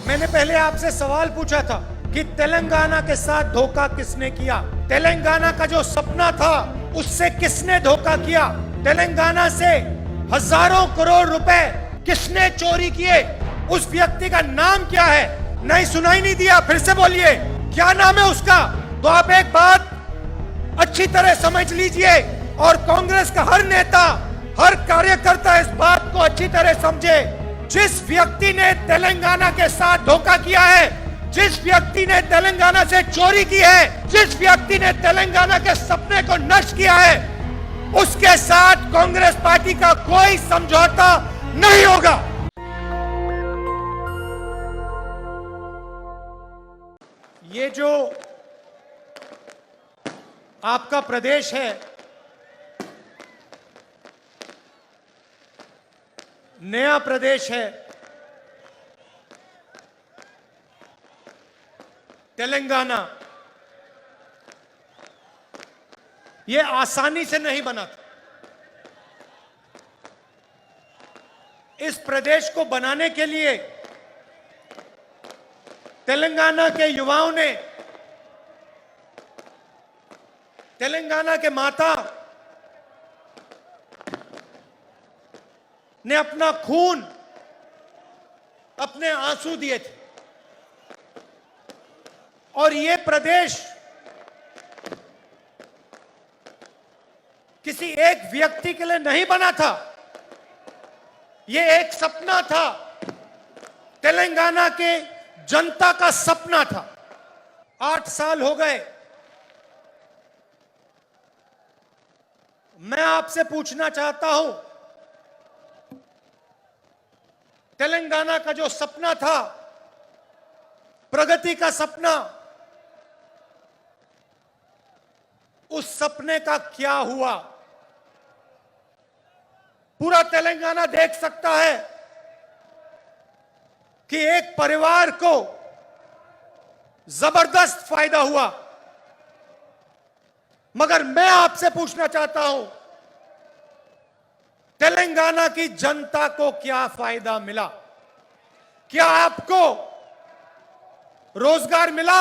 मैंने पहले आपसे सवाल पूछा था कि तेलंगाना के साथ धोखा किसने किया? तेलंगाना का जो सपना था उससे किसने धोखा किया? तेलंगाना से हजारों करोड़ रुपए किसने चोरी किए? उस व्यक्ति का नाम क्या है? नहीं, सुनाई नहीं दिया, फिर से बोलिए, क्या नाम है उसका? तो आप एक बात अच्छी तरह समझ लीजिए और कांग्रेस का हर नेता, हर कार्यकर्ता इस बात को अच्छी तरह समझे। जिस व्यक्ति ने तेलंगाना के साथ धोखा किया है, जिस व्यक्ति ने तेलंगाना से चोरी की है, जिस व्यक्ति ने तेलंगाना के सपने को नष्ट किया है, उसके साथ कांग्रेस पार्टी का कोई समझौता नहीं होगा। ये जो आपका प्रदेश है, नया प्रदेश है, तेलंगाना, ये आसानी से नहीं बना था। इस प्रदेश को बनाने के लिए तेलंगाना के युवाओं ने, तेलंगाना के माता ने अपना खून, अपने आंसू दिए थे। और ये प्रदेश किसी एक व्यक्ति के लिए नहीं बना था, ये एक सपना था, तेलंगाना के जनता का सपना था। 8 साल हो गए। मैं आपसे पूछना चाहता हूं, तेलंगाना का जो सपना था, प्रगति का सपना, उस सपने का क्या हुआ? पूरा तेलंगाना देख सकता है कि एक परिवार को जबरदस्त फायदा हुआ, मगर मैं आपसे पूछना चाहता हूं, तेलंगाना की जनता को क्या फायदा मिला? क्या आपको रोजगार मिला?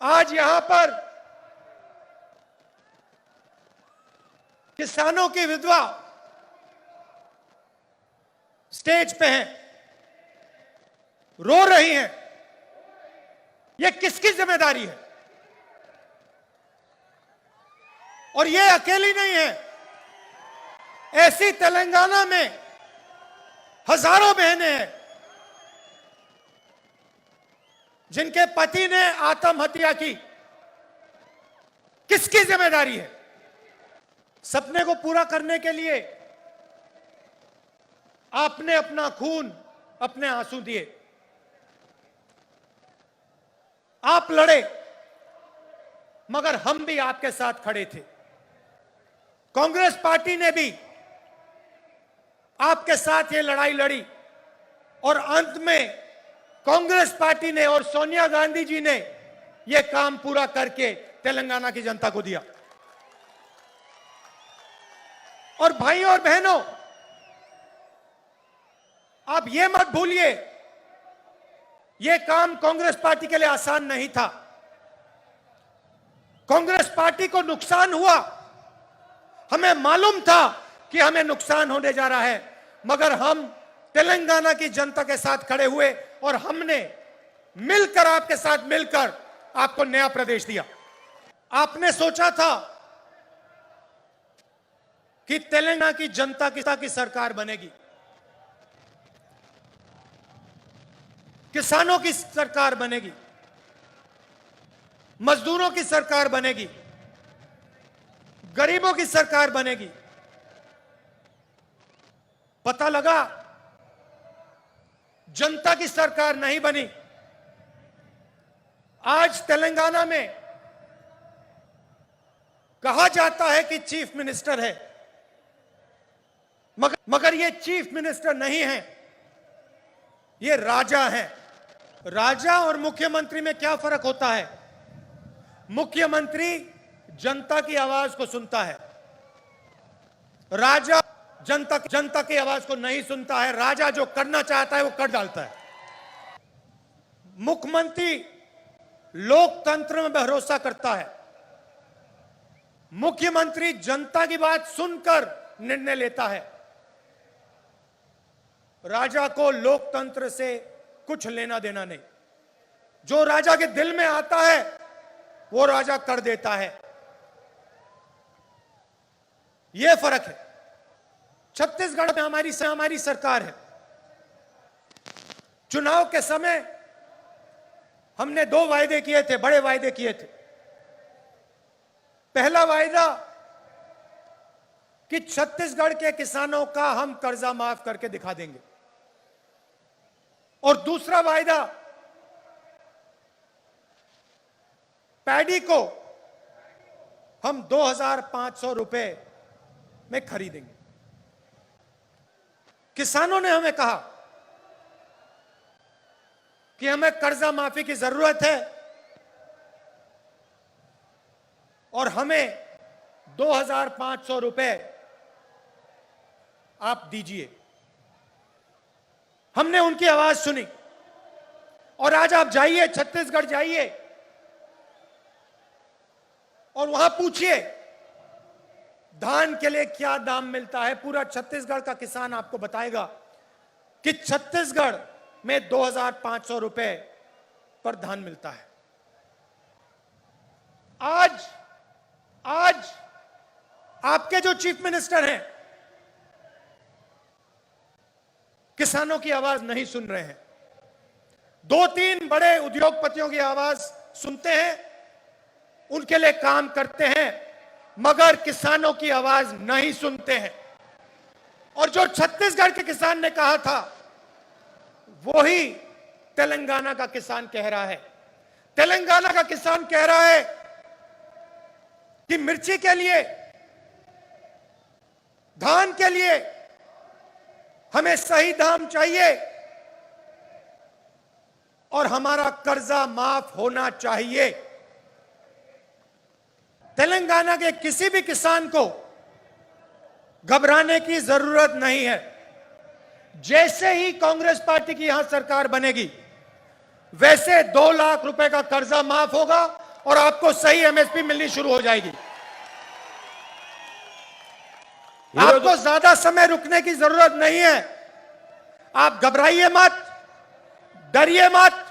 आज यहां पर किसानों की विधवा स्टेज पे हैं, रो रही हैं। यह किसकी जिम्मेदारी है? और ये अकेली नहीं है, ऐसी तेलंगाना में हजारों बहनें हैं जिनके पति ने आत्महत्या की। किसकी जिम्मेदारी है? सपने को पूरा करने के लिए आपने अपना खून, अपने आंसू दिए, आप लड़े, मगर हम भी आपके साथ खड़े थे। कांग्रेस पार्टी ने भी आपके साथ ये लड़ाई लड़ी और अंत में कांग्रेस पार्टी ने और सोनिया गांधी जी ने यह काम पूरा करके तेलंगाना की जनता को दिया। और भाई और बहनों, आप ये मत भूलिए, यह काम कांग्रेस पार्टी के लिए आसान नहीं था। कांग्रेस पार्टी को नुकसान हुआ, हमें मालूम था कि हमें नुकसान होने जा रहा है, मगर हम तेलंगाना की जनता के साथ खड़े हुए और हमने मिलकर, आपके साथ मिलकर आपको नया प्रदेश दिया। आपने सोचा था कि तेलंगाना की जनता की सरकार बनेगी, किसानों की सरकार बनेगी, मजदूरों की सरकार बनेगी, गरीबों की सरकार बनेगी। पता लगा जनता की सरकार नहीं बनी। आज तेलंगाना में कहा जाता है कि चीफ मिनिस्टर है, मगर ये चीफ मिनिस्टर नहीं है, ये राजा हैं। राजा और मुख्यमंत्री में क्या फर्क होता है? मुख्यमंत्री जनता की आवाज को सुनता है, राजा जनता की आवाज को नहीं सुनता है। राजा जो करना चाहता है वो कर डालता है। मुख्यमंत्री लोकतंत्र में भरोसा करता है। मुख्यमंत्री जनता की बात सुनकर निर्णय लेता है। राजा को लोकतंत्र से कुछ लेना देना नहीं। जो राजा के दिल में आता है वो राजा कर देता है। यह फर्क है। छत्तीसगढ़ में हमारी सरकार है। चुनाव के समय हमने 2 वायदे किए थे, बड़े वायदे किए थे। पहला वायदा कि छत्तीसगढ़ के किसानों का हम कर्जा माफ करके दिखा देंगे, और दूसरा वायदा पैडी को हम 2,500 रुपए में खरीदेंगे। किसानों ने हमें कहा कि हमें कर्जा माफी की जरूरत है और हमें 2,500 रुपए आप दीजिए। हमने उनकी आवाज सुनी और आज आप जाइए, छत्तीसगढ़ जाइए और वहां पूछिए धान के लिए क्या दाम मिलता है। पूरा छत्तीसगढ़ का किसान आपको बताएगा कि छत्तीसगढ़ में 2,500 रुपए पर धान मिलता है। आज आपके जो चीफ मिनिस्टर हैं किसानों की आवाज नहीं सुन रहे हैं। 2-3 बड़े उद्योगपतियों की आवाज सुनते हैं, उनके लिए काम करते हैं, मगर किसानों की आवाज नहीं सुनते हैं। और जो छत्तीसगढ़ के किसान ने कहा था वही तेलंगाना का किसान कह रहा है। तेलंगाना का किसान कह रहा है कि मिर्ची के लिए, धान के लिए हमें सही दाम चाहिए और हमारा कर्जा माफ होना चाहिए। तेलंगाना के किसी भी किसान को घबराने की जरूरत नहीं है। जैसे ही कांग्रेस पार्टी की यहां सरकार बनेगी वैसे 2 लाख रुपए का कर्जा माफ होगा और आपको सही एमएसपी मिलनी शुरू हो जाएगी। आपको ज्यादा समय रुकने की जरूरत नहीं है। आप घबराइए मत, डरिए मत।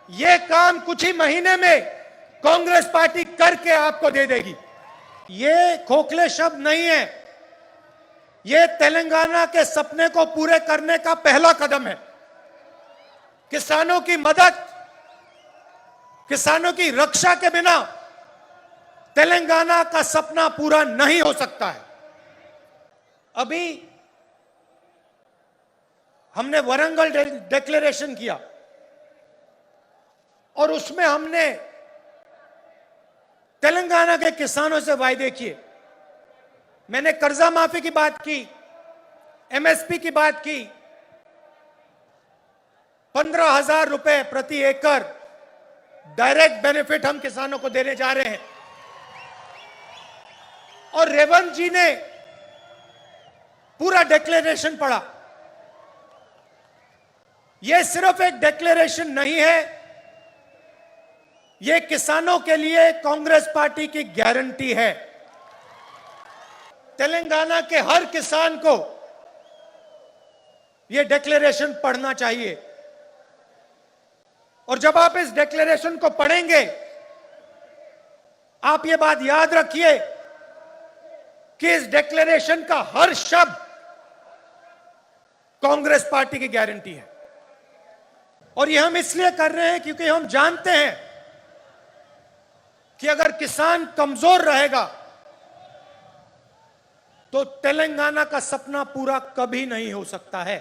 यह काम कुछ ही महीने में कांग्रेस पार्टी करके आपको दे देगी। ये खोखले शब्द नहीं है, ये तेलंगाना के सपने को पूरे करने का पहला कदम है। किसानों की मदद, किसानों की रक्षा के बिना तेलंगाना का सपना पूरा नहीं हो सकता है। अभी हमने वरंगल डिक्लेरेशन किया और उसमें हमने तेलंगाना के किसानों से वायदे किए। मैंने कर्जा माफी की बात की, एमएसपी की बात की, 15,000 रुपए प्रति एकड़ डायरेक्ट बेनिफिट हम किसानों को देने जा रहे हैं। और रेवंत जी ने पूरा डिक्लेरेशन पढ़ा। यह सिर्फ एक डिक्लेरेशन नहीं है, यह किसानों के लिए कांग्रेस पार्टी की गारंटी है। तेलंगाना के हर किसान को यह डिक्लेरेशन पढ़ना चाहिए। और जब आप इस डिक्लेरेशन को पढ़ेंगे आप यह बात याद रखिए कि इस डिक्लेरेशन का हर शब्द कांग्रेस पार्टी की गारंटी है। और यह हम इसलिए कर रहे हैं क्योंकि हम जानते हैं कि अगर किसान कमजोर रहेगा तो तेलंगाना का सपना पूरा कभी नहीं हो सकता है,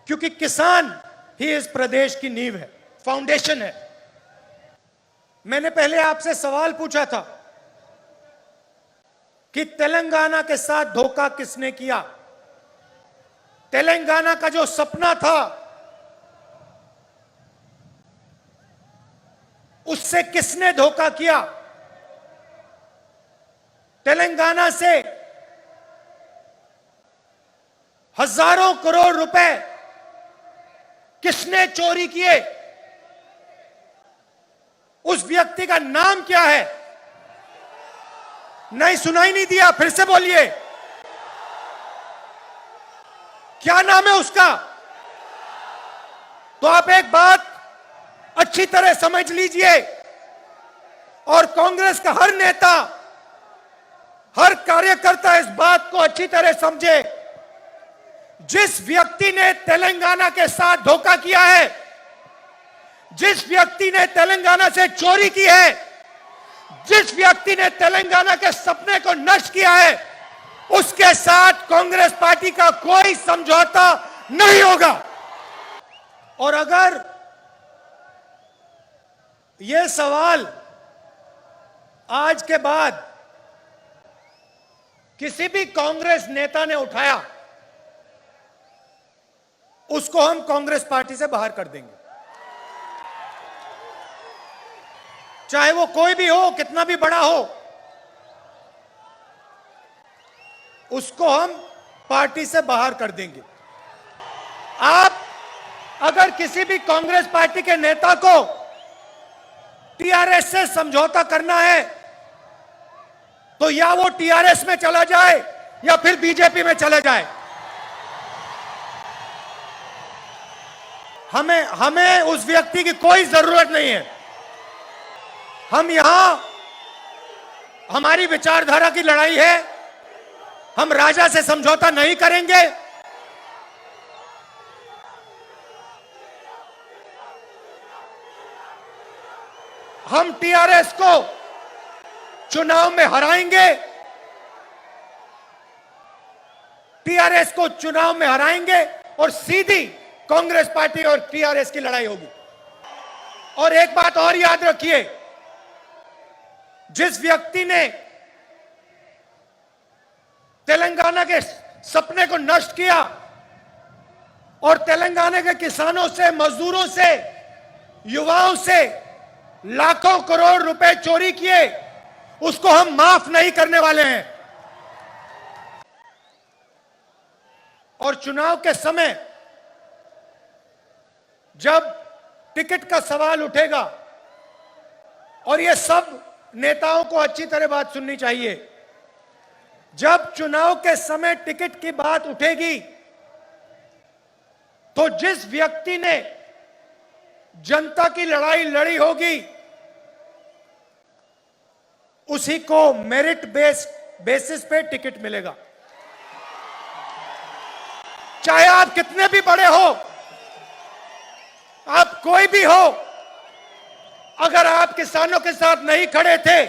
क्योंकि किसान ही इस प्रदेश की नींव है, फाउंडेशन है। मैंने पहले आपसे सवाल पूछा था कि तेलंगाना के साथ धोखा किसने किया। तेलंगाना का जो सपना था उससे किसने धोखा किया। तेलंगाना से हजारों करोड़ रुपए किसने चोरी किए, उस व्यक्ति का नाम क्या है? नहीं, सुनाई नहीं दिया, फिर से बोलिए, क्या नाम है उसका? तो आप एक बात अच्छी तरह समझ लीजिए और कांग्रेस का हर नेता, हर कार्यकर्ता इस बात को अच्छी तरह समझे। जिस व्यक्ति ने तेलंगाना के साथ धोखा किया है, जिस व्यक्ति ने तेलंगाना से चोरी की है, जिस व्यक्ति ने तेलंगाना के सपने को नष्ट किया है, उसके साथ कांग्रेस पार्टी का कोई समझौता नहीं होगा। और अगर यह सवाल आज के बाद किसी भी कांग्रेस नेता ने उठाया, उसको हम कांग्रेस पार्टी से बाहर कर देंगे, चाहे वो कोई भी हो, कितना भी बड़ा हो, उसको हम पार्टी से बाहर कर देंगे। आप अगर किसी भी कांग्रेस पार्टी के नेता को टीआरएस से समझौता करना है तो या वो टीआरएस में चला जाए या फिर बीजेपी में चला जाए। हमें उस व्यक्ति की कोई जरूरत नहीं है। हम यहां, हमारी विचारधारा की लड़ाई है, हम राजा से समझौता नहीं करेंगे। हम टीआरएस को चुनाव में हराएंगे, टीआरएस को चुनाव में हराएंगे और सीधी कांग्रेस पार्टी और टीआरएस की लड़ाई होगी। और एक बात और याद रखिए, जिस व्यक्ति ने तेलंगाना के सपने को नष्ट किया और तेलंगाना के किसानों से, मजदूरों से, युवाओं से लाखों करोड़ रुपए चोरी किए, उसको हम माफ नहीं करने वाले हैं। और चुनाव के समय जब टिकट का सवाल उठेगा, और ये सब नेताओं को अच्छी तरह बात सुननी चाहिए, जब चुनाव के समय टिकट की बात उठेगी तो जिस व्यक्ति ने जनता की लड़ाई लड़ी होगी उसी को मेरिट बेसिस पे टिकट मिलेगा। चाहे आप कितने भी बड़े हो, आप कोई भी हो, अगर आप किसानों के साथ नहीं खड़े थे,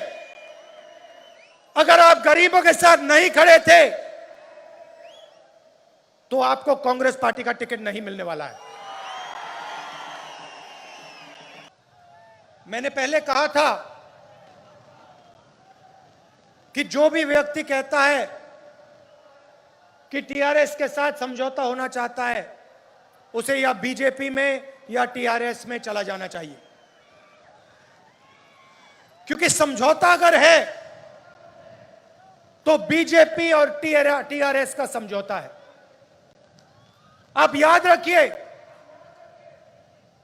अगर आप गरीबों के साथ नहीं खड़े थे, तो आपको कांग्रेस पार्टी का टिकट नहीं मिलने वाला है। मैंने पहले कहा था कि जो भी व्यक्ति कहता है कि टीआरएस के साथ समझौता होना चाहता है, उसे या बीजेपी में या टीआरएस में चला जाना चाहिए, क्योंकि समझौता अगर है तो बीजेपी और टीआरएस का समझौता है। आप याद रखिए,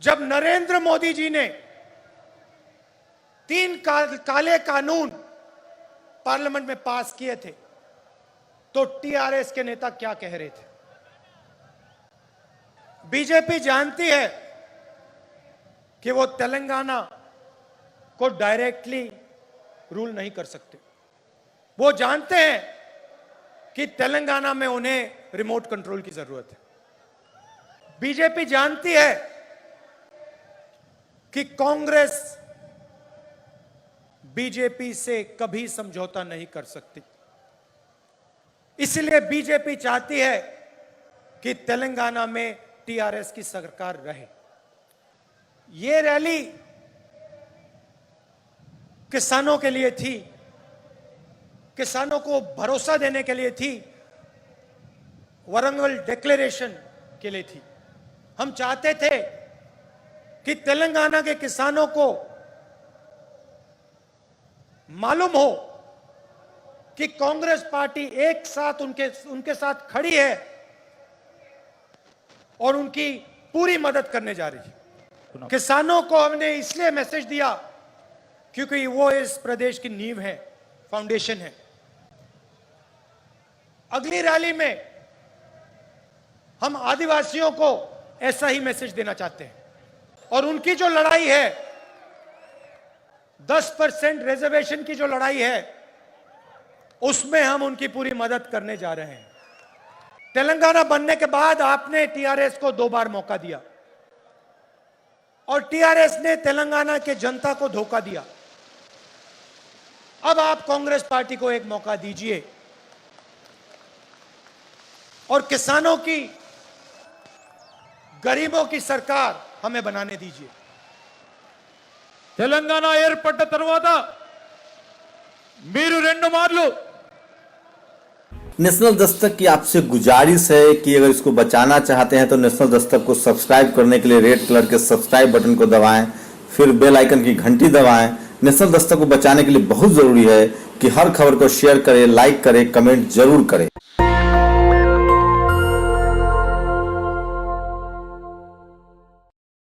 जब नरेंद्र मोदी जी ने 3 काले कानून पार्लियामेंट में पास किए थे, तो टीआरएस के नेता क्या कह रहे थे? बीजेपी जानती है कि वो तेलंगाना को डायरेक्टली रूल नहीं कर सकते। वो जानते हैं कि तेलंगाना में उन्हें रिमोट कंट्रोल की जरूरत है। बीजेपी जानती है कि कांग्रेस बीजेपी से कभी समझौता नहीं कर सकती। इसलिए बीजेपी चाहती है कि तेलंगाना में टीआरएस की सरकार रहे। यह रैली किसानों के लिए थी, किसानों को भरोसा देने के लिए थी, वरंगल डिक्लेरेशन के लिए थी। हम चाहते थे कि तेलंगाना के किसानों को मालूम हो कि कांग्रेस पार्टी एक साथ उनके साथ खड़ी है और उनकी पूरी मदद करने जा रही है। किसानों को हमने इसलिए मैसेज दिया क्योंकि वो इस प्रदेश की नींव है, फाउंडेशन है। अगली रैली में हम आदिवासियों को ऐसा ही मैसेज देना चाहते हैं और उनकी जो लड़ाई है 10% रिजर्वेशन की जो लड़ाई है उसमें हम उनकी पूरी मदद करने जा रहे हैं। तेलंगाना बनने के बाद आपने टीआरएस को 2 बार मौका दिया और टीआरएस ने तेलंगाना के जनता को धोखा दिया। अब आप कांग्रेस पार्टी को एक मौका दीजिए और किसानों की, गरीबों की सरकार हमें बनाने दीजिए। తెలంగాణ ఏర్పడ్డ తర్వాత మీరు 2 మార్లు नेशनल दस्तक की आपसे गुजारिश है कि अगर इसको बचाना चाहते हैं तो नेशनल दस्तक को सब्सक्राइब करने के लिए रेड कलर के सब्सक्राइब बटन को दबाएं, फिर बेल आइकन की घंटी दबाएं। नेशनल दस्तक को बचाने के लिए बहुत जरूरी है कि हर खबर को शेयर करें, लाइक करें, कमेंट जरूर करें।